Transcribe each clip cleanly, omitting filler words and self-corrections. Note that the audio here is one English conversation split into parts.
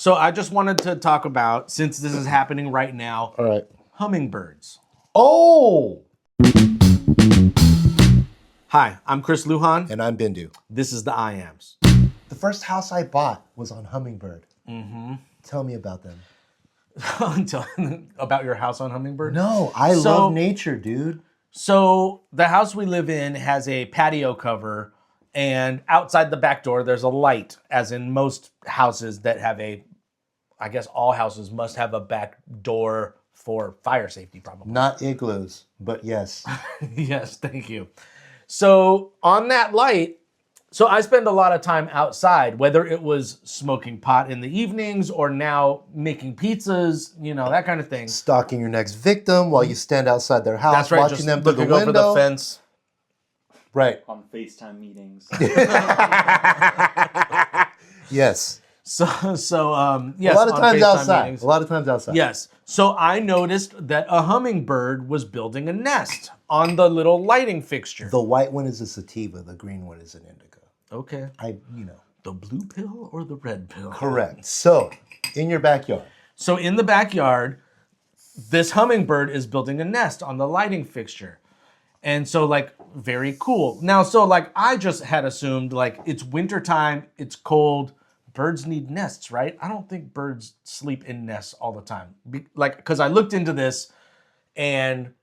So I just wanted to talk about, since this is happening right now, All right. hummingbirds. Oh! Hi, I'm Chris Lujan. And I'm BINDU. This is the IAMs. The first house I bought was on Hummingbird. Mm-hmm. Tell me about them. About your house on Hummingbird? No, I love nature, dude. So the house we live in has a patio cover, and outside the back door there's a light, as in most houses that have I guess all houses must have a back door for fire safety, probably. Not igloos, but yes. Yes, thank you. So on that light, so I spend a lot of time outside, whether it was smoking pot in the evenings or now making pizzas, that kind of thing. Stalking your next victim while you stand outside their house, That's right, watching just them through the looking over window. the fence. Right. On FaceTime meetings. Yes. So yes. A lot of times outside. Meetings. A lot of times outside. Yes. So I noticed that a hummingbird was building a nest on the little lighting fixture. The white one is a sativa. The green one is an indica. Okay. The blue pill or the red pill? Correct. So, in your backyard. So in the backyard, this hummingbird is building a nest on the lighting fixture. And so very cool. Now, so I just had assumed it's wintertime, it's cold, birds need nests, right? I don't think birds sleep in nests all the time. Because I looked into this, and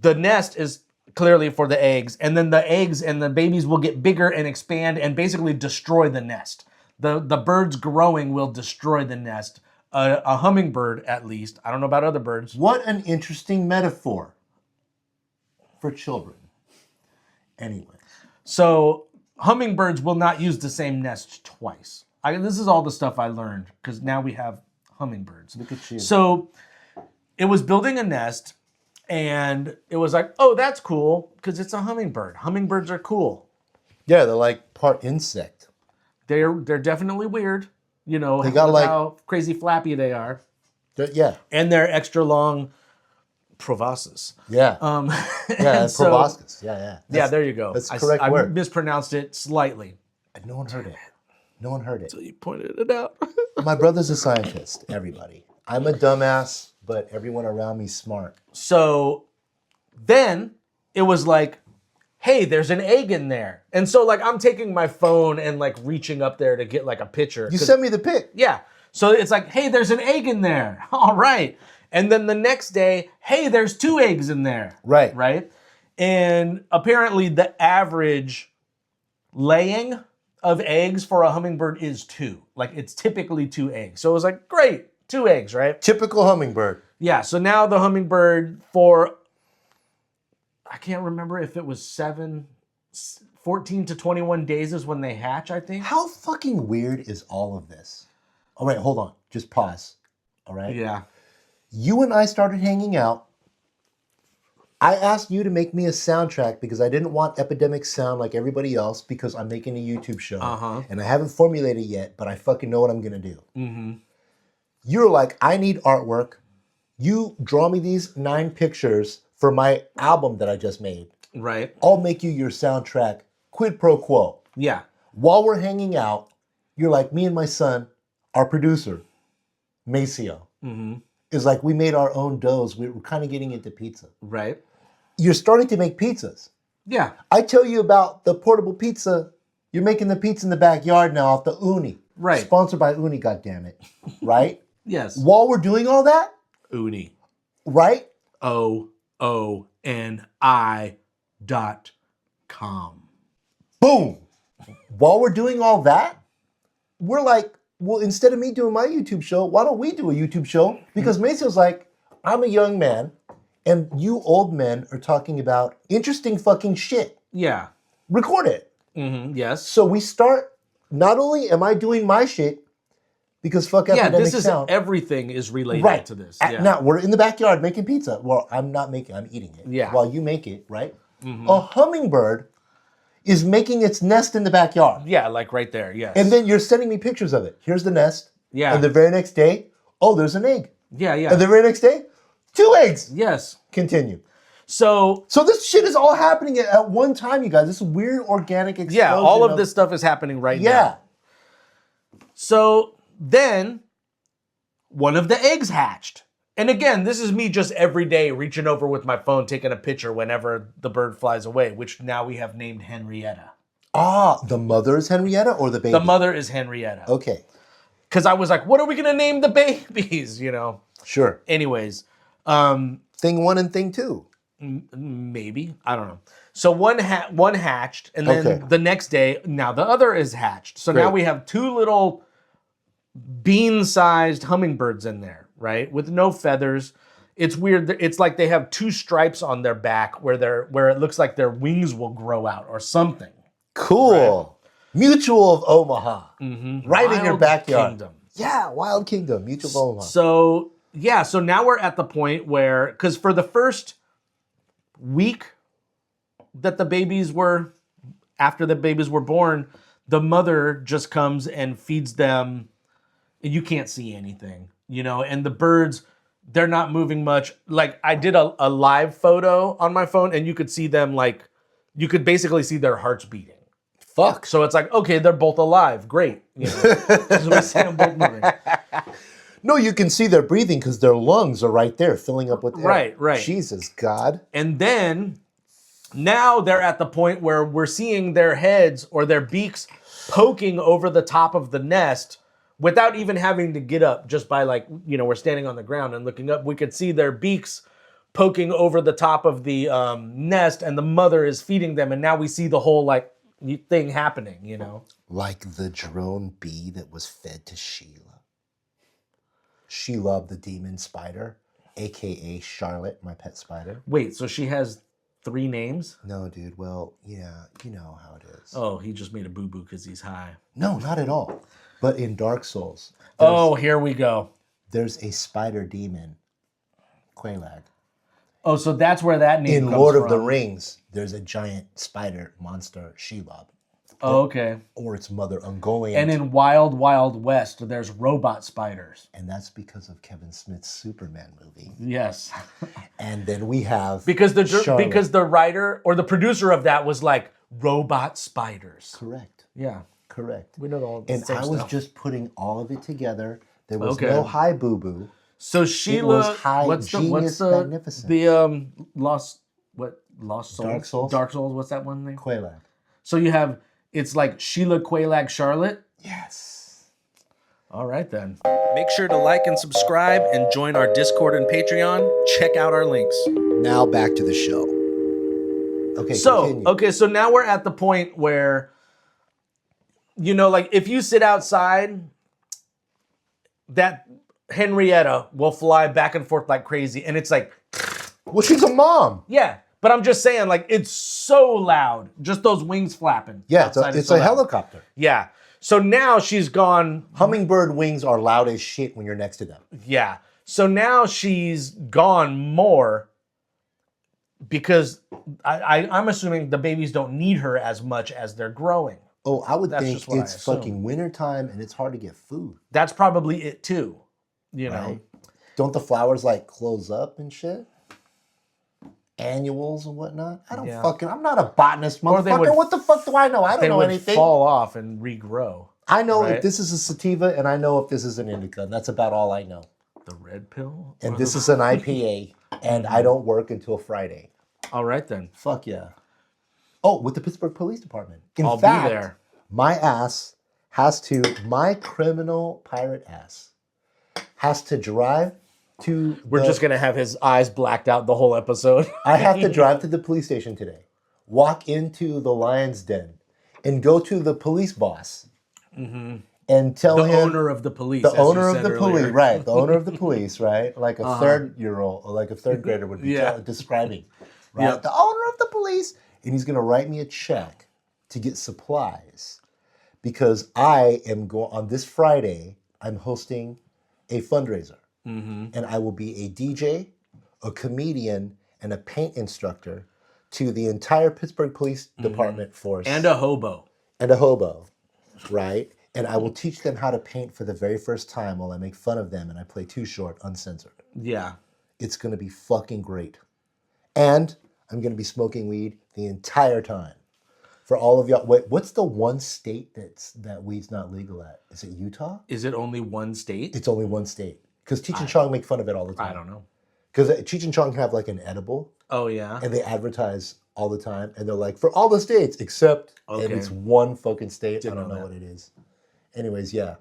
the nest is clearly for the eggs, and then the eggs and the babies will get bigger and expand and basically destroy the nest. The birds growing will destroy the nest. A hummingbird, at least. I don't know about other birds. What an interesting metaphor for children. Anyway. So hummingbirds will not use the same nest twice. This is all the stuff I learned, because now we have hummingbirds. Look at you. So it was building a nest, and it was like, oh, that's cool, because it's a hummingbird. Hummingbirds are cool. Yeah, they're like part insect. They're definitely weird. They got how crazy flappy they are. Yeah. And they're extra long proboscis. Yeah. Yeah, so, proboscis. Yeah. Yeah, there you go. That's the correct I word. mispronounced it slightly. And no one heard it. No one heard it. So you pointed it out. My brother's a scientist, everybody. I'm a dumbass, but everyone around me's smart. So then it was like, hey, there's an egg in there. And so I'm taking my phone and reaching up there to get a picture. You sent me the pic. Yeah. So it's like, hey, there's an egg in there. All right. And then the next day, hey, there's 2 eggs in there. Right. Right. And apparently the average laying of eggs for a hummingbird is 2. It's typically 2 eggs. So it was like, great, 2 eggs, right? Typical hummingbird. Yeah. So now the hummingbird I can't remember if it was 14 to 21 days is when they hatch, I think. How fucking weird is all of this? All right, hold on. Just pause. All right? Yeah. You and I started hanging out. I asked you to make me a soundtrack because I didn't want epidemic sound like everybody else, because I'm making a YouTube show. And I haven't formulated yet, but I fucking know what I'm going to do. Mm-hmm. You're like, I need artwork. You draw me these 9 pictures for my album that I just made. Right. I'll make you your soundtrack, quid pro quo. Yeah. While we're hanging out, you're like, me and my son, our producer, Maceo, is like, we made our own doughs. We're kind of getting into pizza. Right. You're starting to make pizzas. Yeah. I tell you about the portable pizza. You're making the pizza in the backyard now off the Uni. Right. Sponsored by Uni, goddammit. Right? Yes. While we're doing all that, Uni. right? OONI.com. Boom. While we're doing all that, we're like, well, instead of me doing my YouTube show, why don't we do a YouTube show? Because Maceo's like, I'm a young man, and you old men are talking about interesting fucking shit. Yeah. Record it. Yes. So we start, not only am I doing my shit, because fuck epidemic sound. Everything is related to this. Yeah. Now, we're in the backyard making pizza. Well, I'm not making, I'm eating it. Yeah. While you make it, right? A hummingbird is making its nest in the backyard. Yeah, right there, yes. And then you're sending me pictures of it. Here's the nest. Yeah. And the very next day, oh, there's an egg. Yeah. And the very next day, 2 eggs. Yes. Continue. So this shit is all happening at one time, you guys. This weird organic explosion. yeah, all of this stuff is happening right now. Yeah. So then one of the eggs hatched. And again, this is me just every day reaching over with my phone, taking a picture whenever the bird flies away, which now we have named Henrietta. Ah, the mother is Henrietta or the baby? The mother is Henrietta. Okay. Because I was like, what are we going to name the babies, you know? Sure. Anyways. Thing 1 and thing 2. Maybe. I don't know. So one hatched, and then Okay. the next day, now the other is hatched. So now Great. we have 2 little bean-sized hummingbirds in there, right? With no feathers. It's weird. It's like they have 2 stripes on their back where it looks like their wings will grow out or something. Cool. Mutual of Omaha. Right in your Wild backyard. Kingdom. Yeah, Wild Kingdom. Mutual of Omaha. So, yeah, so now we're at the point where, because for the first week that after the babies were born, the mother just comes and feeds them, and you can't see anything, you know, and the birds, they're not moving much. Like, I did a live photo on my phone, and you could see them, like, you could basically see their hearts beating. Fuck. So it's like, okay, they're both alive. Great. You know, so we see them both moving. No, you can see their breathing because their lungs are right there filling up with air. Right. Jesus, God. And then now they're at the point where we're seeing their heads or their beaks poking over the top of the nest without even having to get up, just by, like, you know, we're standing on the ground and looking up. We could see their beaks poking over the top of the nest, and the mother is feeding them. And now we see the whole, like, thing happening, you know? Like the drone bee that was fed to Sheila. Sheila the demon spider, a.k.a. Charlotte, my pet spider. Wait, so she has 3 names? No, dude. Well, yeah, you know how it is. Oh, he just made a boo-boo because he's high. No, not at all. But in Dark Souls, Oh, here we go. there's a spider demon, Quelaag. Oh, so that's where that name In comes Lord from. of the Rings, there's a giant spider monster, Shelob. Oh, okay. Or its mother, Ungoliant. And in Wild Wild West, there's robot spiders. And that's because of Kevin Smith's Superman movie. Yes. And then we have because Charlotte. because the writer or the producer of that was like, robot spiders. Correct. Yeah. Correct. We know all the And same I was stuff. just putting all of it together. There was Okay. no high boo-boo. So Sheila, was high what's genius the magnificence. the Lost Souls? Dark Souls? Dark Souls, what's that one name? Quelaag. So you have, it's like Sheila, Quelaag, Charlotte. Yes. All right, then. Make sure to like and subscribe and join our Discord and Patreon. Check out our links. Now back to the show. Okay, continue. So now we're at the point where, you know, like, if you sit outside, that Henrietta will fly back and forth like crazy. And it's like, Well, she's a mom. yeah. But I'm just saying, like, it's so loud. Just those wings flapping. Yeah, outside is it's so a loud. helicopter. Yeah. So now she's gone. Hummingbird wings are loud as shit when you're next to them. Yeah. So now she's gone more because I'm assuming the babies don't need her as much as they're growing. Oh, I would That's think just what I it's assume. fucking wintertime and it's hard to get food. That's probably it too. You know? Right? Don't the flowers like close up and shit? Annuals and whatnot? I don't Yeah. I'm not a botanist, Or they motherfucker. would- What the fuck do I know? I They don't know would anything. fall off and regrow. I know right? if this is a sativa and I know if this is an indica, and that's about all I know. The red pill? And this is an IPA, and I don't work until Friday. All right, then. Fuck yeah. Oh, with the Pittsburgh Police Department. In I'll be fact, there. my criminal pirate ass has to drive to We're just going to have his eyes blacked out the whole episode. I have to drive to the police station today, walk into the lion's den, and go to the police boss and tell The him owner of the police. the as you owner of said the earlier. police, right? The owner of the police, right? Like a third-year-old or like a third grader would be Yeah. describing, right? Yep. The owner of the police, and he's going to write me a check to get supplies because I am going on this Friday. I'm hosting a fundraiser, and I will be a DJ, a comedian, and a paint instructor to the entire Pittsburgh Police Department force And a hobo. and a hobo, right? And I will teach them how to paint for the very first time while I make fun of them and I play Too Short uncensored. Yeah. It's going to be fucking great. And I'm going to be smoking weed the entire time For all of y'all, what's the one state that weed's not legal at? Is it Utah? Is it only one state? It's only one state. Because Cheech and Chong make fun of it all the time. I don't know. Because Cheech and Chong have like an edible, Oh, yeah? and they advertise all the time, and they're like, for all the states except, and it's one fucking state. I don't know what it is. Anyways, yeah.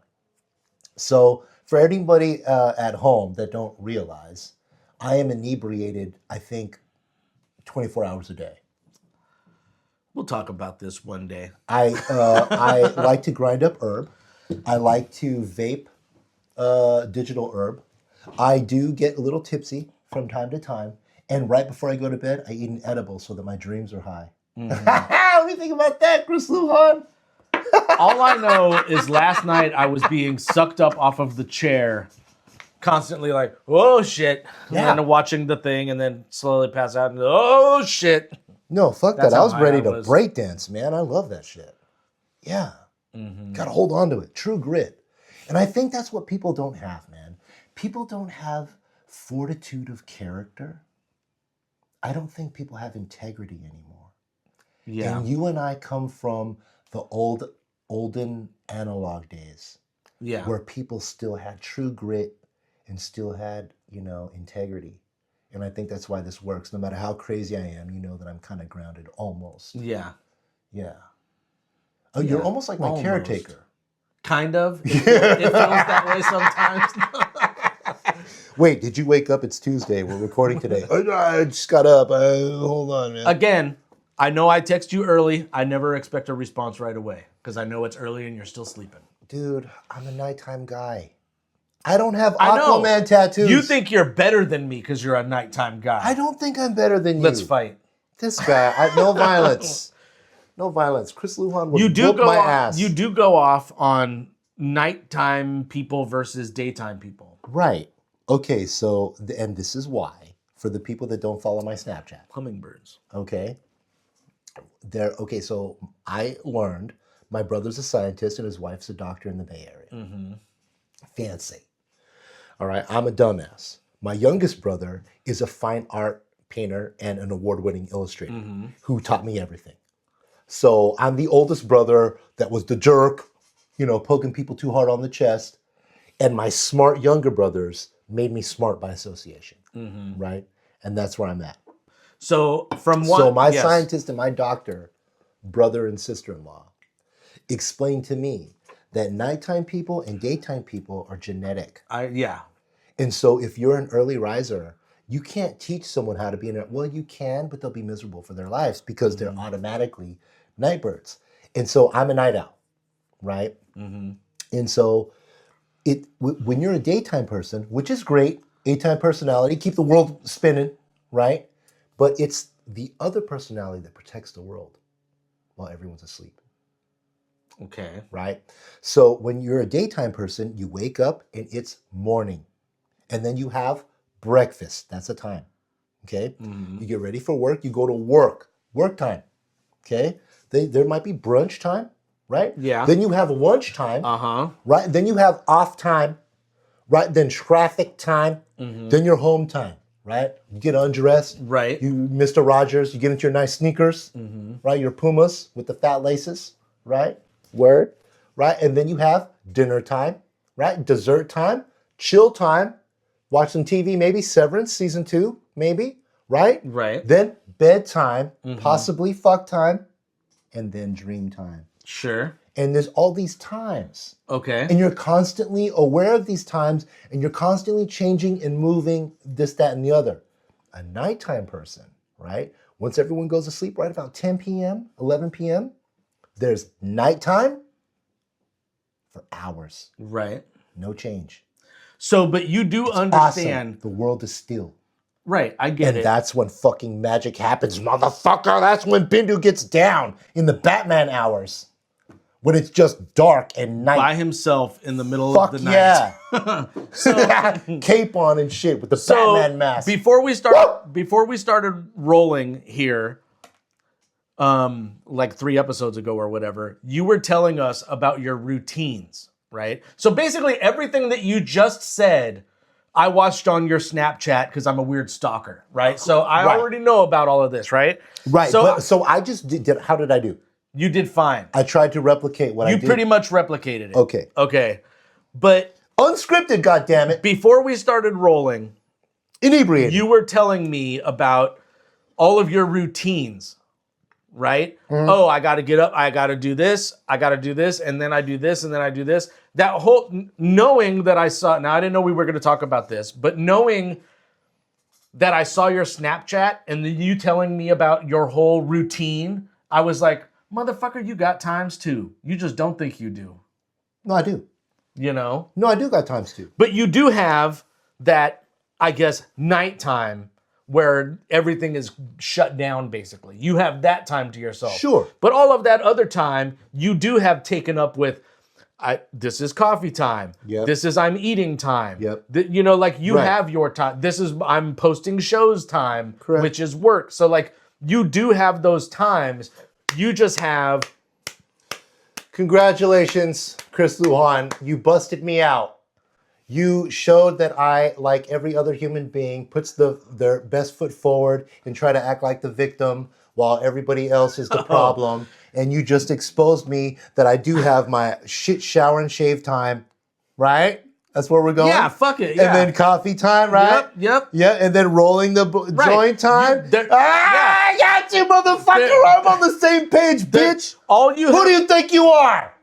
So for anybody at home that don't realize, I am inebriated, I think, 24 hours a day. We'll talk about this one day. I like to grind up herb. I like to vape digital herb. I do get a little tipsy from time to time. And right before I go to bed, I eat an edible so that my dreams are high. What do you think about that, Chris Lujan? All I know is last night I was being sucked up off of the chair, constantly like, oh shit. Yeah. And then watching the thing and then slowly pass out and oh shit. No, fuck That's that. I how was high ready I to was. break dance, man. I love that shit. Yeah. Gotta hold on to it. True grit. And I think that's what people don't have, man. People don't have fortitude of character. I don't think people have integrity anymore. Yeah. And you and I come from the olden analog days Yeah. where people still had true grit and still had, integrity. And I think that's why this works. No matter how crazy I am, you know that I'm kind of grounded almost. Yeah. Yeah. Oh, you're almost like my Almost. caretaker. Kind of. It feels that way sometimes. Wait, did you wake up? It's Tuesday. We're recording today. I just got up. Hold on, man. Again, I know I text you early. I never expect a response right away because I know it's early and you're still sleeping. Dude, I'm a nighttime guy. I don't have I know. Aquaman tattoos. You think you're better than me because you're a nighttime guy. I don't think I'm better than you. Let's fight. This guy, no violence. No violence. Chris Lujan would whoop my ass. You do go off on nighttime people versus daytime people. Right. Okay, so, and this is why, for the people that don't follow my Snapchat. Hummingbirds. Okay. Okay, so I learned my brother's a scientist and his wife's a doctor in the Bay Area. Mm-hmm. Fancy. All right, I'm a dumbass. My youngest brother is a fine art painter and an award-winning illustrator who taught me everything. So I'm the oldest brother that was the jerk, poking people too hard on the chest. And my smart younger brothers made me smart by association, right? And that's where I'm at. So from what? So my scientist and my doctor, brother and sister-in-law, explained to me that nighttime people and daytime people are genetic. Yeah. And so if you're an early riser, you can't teach someone how to be well, you can, but they'll be miserable for their lives because they're automatically night birds. And so I'm a night owl, right? And so when you're a daytime person, which is great, daytime personality, keep the world spinning, right? But it's the other personality that protects the world while everyone's asleep. Okay. Right? So when you're a daytime person, you wake up and it's morning. And then you have breakfast. That's a time. Okay? You get ready for work. You go to work. Work time. Okay? There might be brunch time, right? Yeah. Then you have lunch time. Uh-huh. Right? Then you have off time. Right? Then traffic time. Then your home time. Right? You get undressed. Right. You, Mr. Rogers, you get into your nice sneakers. Right? Your Pumas with the fat laces. Right? Word. Right? And then you have dinner time. Right? Dessert time. Chill time. Watch some TV, maybe Severance season 2, maybe, right? Right. Then bedtime, possibly fuck time, and then dream time. Sure. And there's all these times. Okay. And you're constantly aware of these times, and you're constantly changing and moving this, that, and the other. A nighttime person, right? Once everyone goes to sleep, right about 10 p.m., 11 p.m., there's nighttime for hours. Right. No change. So, but you do understand. Awesome. The world is still. Right, I get it. And that's when fucking magic happens, motherfucker. That's when Bindu gets down in the Batman hours. When it's just dark and night. By himself in the middle of the night. Yeah. So, cape on and shit with the Batman mask. Before we started rolling here, like 3 episodes ago or whatever, you were telling us about your routines, right? So basically everything that you just said, I watched on your Snapchat because I'm a weird stalker, right? So I already know about all of this, right? Right. So So I just did, how did I do? You did fine. I tried to replicate what I did. You pretty much replicated it. Okay. Okay. But Unscripted, goddammit. before we started rolling, Inebriated. you were telling me about all of your routines, right? Oh, I got to get up, I got to do this, and then I do this, and then I do this. That whole, knowing that I saw, now I didn't know we were going to talk about this, but knowing that I saw your Snapchat and then you telling me about your whole routine, I was like, motherfucker, you got times two. You just don't think you do. No, I do. You know? No, I do got times two. But you do have that, I guess, nighttime where everything is shut down, basically. You have that time to yourself. Sure. But all of that other time, you do have taken up with, this is coffee time. Yep. This is I'm eating time. Yep. You know, like you Right. have your time. This is I'm posting shows time, Correct. which is work. So like you do have those times. You just have... Congratulations, Chris Lujan. You busted me out. You showed that I, like every other human being, puts their best foot forward and try to act like the victim while everybody else is the problem. And you just exposed me that I do have my shit shower and shave time, right? That's where we're going? Yeah, fuck it. Yeah. And then coffee time, right? Yep. Yeah, and then rolling the joint time. I got you, motherfucker. I'm on the same page, bitch. All you Who do you think you are?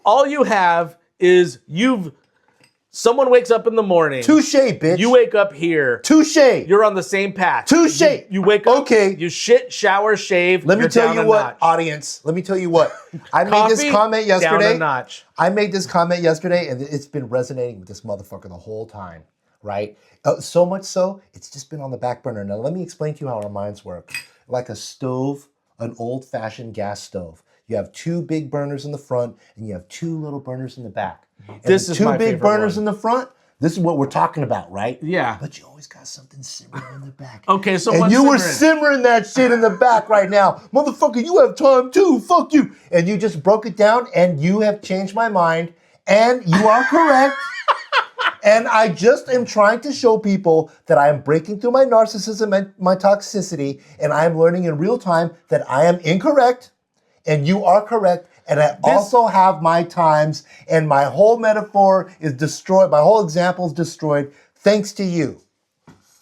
all you have is someone wakes up in the morning. Touche, bitch. You wake up here. Touche. You're on the same path. Touche. You wake up. Okay. You shit, shower, shave. Let me you're tell down you a what, notch. audience. Let me tell you what. I made Coffee, this comment yesterday. Down a notch. I made this comment yesterday, and it's been resonating with this motherfucker the whole time, right? So much so, it's just been on the back burner. Now, let me explain to you how our minds work. Like a stove, an old-fashioned gas stove. You have two big burners in the front, and you have two little burners in the back. And This the is two my big favorite burners one. in the front. This is what we're talking about, right? Yeah. But you always got something simmering in the back. Okay, so and what's you were simmering? simmering that shit in the back right now. Motherfucker, you have time too. Fuck you. And you just broke it down, and you have changed my mind. And you are correct. And I just am trying to show people that I am breaking through my narcissism and my toxicity, and I am learning in real time that I am incorrect, and you are correct. And I also have my times, and my whole metaphor is destroyed. My whole example is destroyed thanks to you.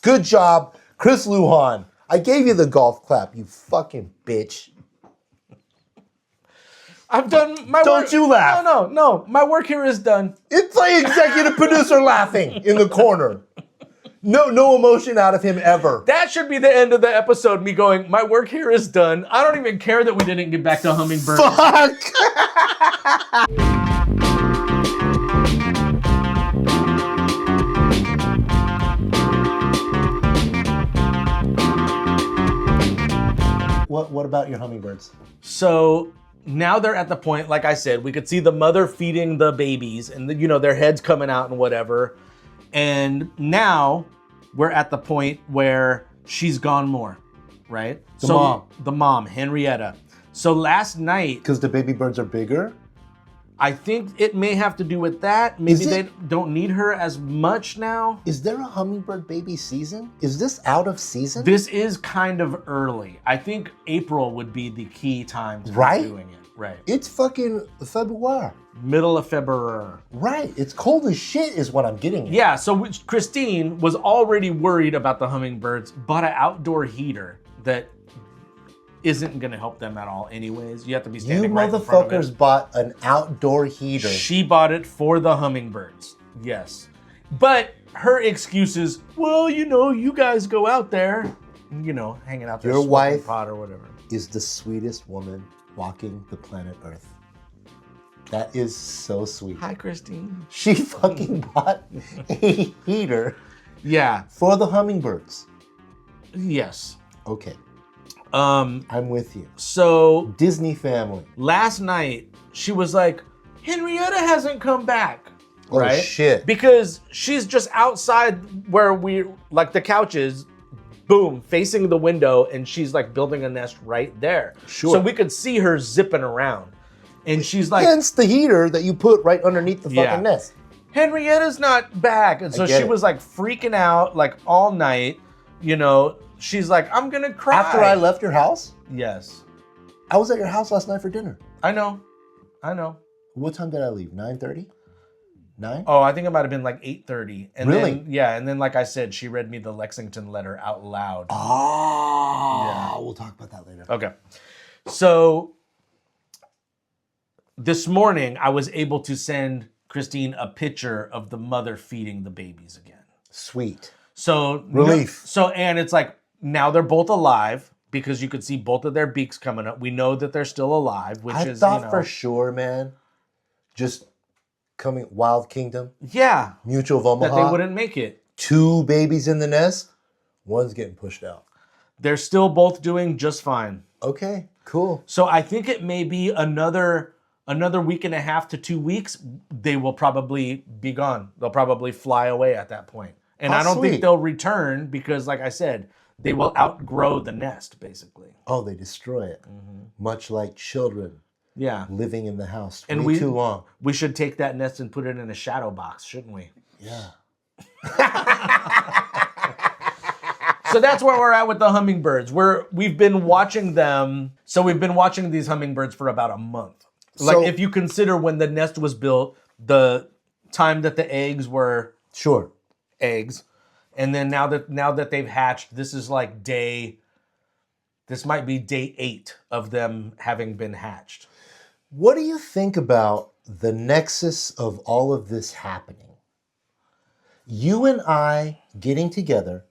Good job, Chris Lujan. I gave you the golf clap, you fucking bitch. I've done my work. Don't you laugh. No. My work here is done. It's like executive producer laughing in the corner. No emotion out of him ever. That should be the end of the episode, me going, my work here is done. I don't even care that we didn't get back to Hummingbird. Fuck! What about your hummingbirds? So now they're at the point, like I said, we could see the mother feeding the babies and their heads coming out and whatever. And now we're at the point where she's gone more, right? The mom, Henrietta. So last night, Because the baby birds are bigger? I think it may have to do with that. Maybe Is they it? don't need her as much now. Is there a hummingbird baby season? Is this out of season? This is kind of early. I think April would be the key time to Right? be doing it. Right. It's fucking February. Middle of February. Right. It's cold as shit is what I'm getting at. Yeah, so Christine was already worried about the hummingbirds, bought an outdoor heater that isn't going to help them at all anyways. You have to be You standing right in front of motherfuckers it. bought an outdoor heater. She bought it for the hummingbirds. Yes. But her excuse is, well, you guys go out there, hanging out there, Your smoking wife pot or whatever. is the sweetest woman walking the planet Earth. That is so sweet. Hi, Christine. She fucking bought a heater Yeah. for the hummingbirds. Yes. Okay, Um. I'm with you. So Disney family. last night she was like, Henrietta hasn't come back. Oh, Right? shit. Because she's just outside where the couch is, boom, facing the window, and she's like building a nest right there. Sure. So we could see her zipping around. And she's like, Hence the heater that you put right underneath the Yeah. fucking nest. Henrietta's not back. And so get she it. was like freaking out like all night. She's like, I'm gonna cry. After I left your house? Yes. I was at your house last night for dinner. I know. What time did I leave? 9:30? 9? Oh, I think it might have been like 8:30. And Really? Then, yeah, and then like I said, she read me the Lexington letter out loud. Oh, we'll talk about that later. Okay. So this morning, I was able to send Christine a picture of the mother feeding the babies again. Sweet. So Relief. And it's like, now they're both alive because you could see both of their beaks coming up. We know that they're still alive, which I is, thought for sure, man, just coming, Wild Kingdom, yeah, Mutual of Omaha, that they wouldn't make it. 2 babies in the nest, one's getting pushed out. They're still both doing just fine. Okay, cool. So I think it may be another week and a half to 2 weeks. They will probably be gone. They'll probably fly away at that point. And I don't think they'll return because, like I said, they will outgrow the nest, basically. Oh, they destroy it. Much like children Yeah. living in the house And way too long. We should take that nest and put it in a shadow box, shouldn't we? Yeah. So that's where we're at with the hummingbirds. We've been watching them. So we've been watching these hummingbirds for about a month. Like So- if you consider when the nest was built, the time that the eggs were Sure. eggs, and then now that they've hatched, this might be day 8 of them having been hatched. What do you think about the nexus of all of this happening? You and I getting together,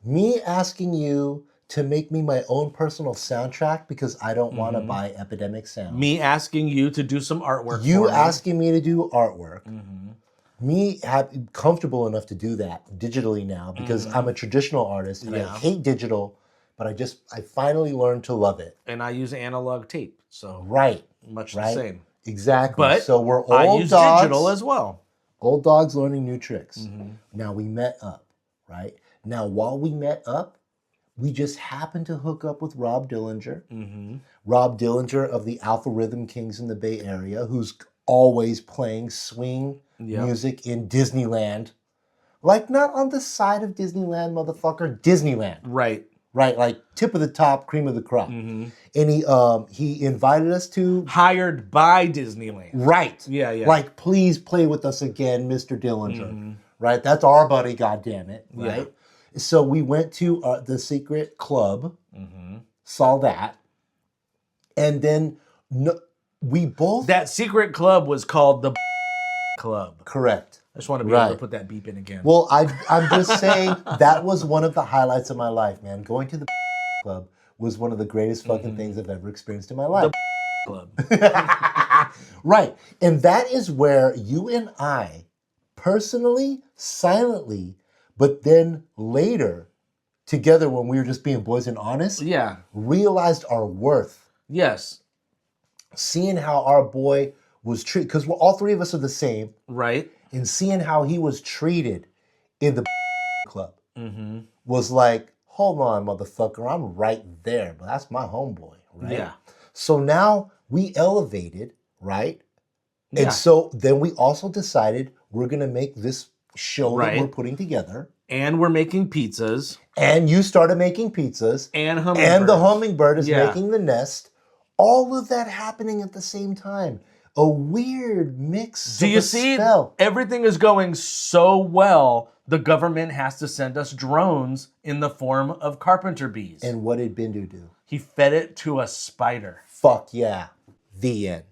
me asking you to make me my own personal soundtrack because I don't want to buy Epidemic Sound. Me asking you to do some artwork. You for me. asking me to do artwork. Me comfortable enough to do that digitally now because I'm a traditional artist and I hate digital, but I finally learned to love it. And I use analog tape, so Right. much Right. the same. Exactly. But so we're old I use dogs, digital as well. old dogs learning new tricks. Now we met up, right? Now while we met up, we just happened to hook up with Rob Dillinger. Rob Dillinger of the Alpha Rhythm Kings in the Bay Area, who's always playing swing music in Disneyland. Like not on the side of Disneyland, motherfucker. Disneyland. Right. Right, like tip of the top, cream of the crop. And he invited us to Hired by Disneyland. Right. Yeah. Like, please play with us again, Mr. Dillinger. Right? That's our buddy, goddammit. Right? So we went to the Secret Club, saw that, and then we both... That secret club was called the Club. Correct. I just want to be able to put that beep in again. Well, I'm just saying that was one of the highlights of my life, man. Going to the club was one of the greatest fucking things I've ever experienced in my life. Club. Right. And that is where you and I, personally, silently, but then later, together when we were just being boys and honest, realized our worth. Yes. Seeing how our boy was treated, because all 3 of us are the same. Right. And seeing how he was treated in the club was like, hold on, motherfucker, I'm right there, but that's my homeboy, right? Yeah. So now we elevated, right? And so then we also decided we're going to make this show that we're putting together. And we're making pizzas. And you started making pizzas. And hummingbirds. And the hummingbird is making the nest. All of that happening at the same time. A weird mix. Do you see? Everything is going so well, the government has to send us drones in the form of carpenter bees. And what did BINDU do? He fed it to a spider. Fuck yeah. The end.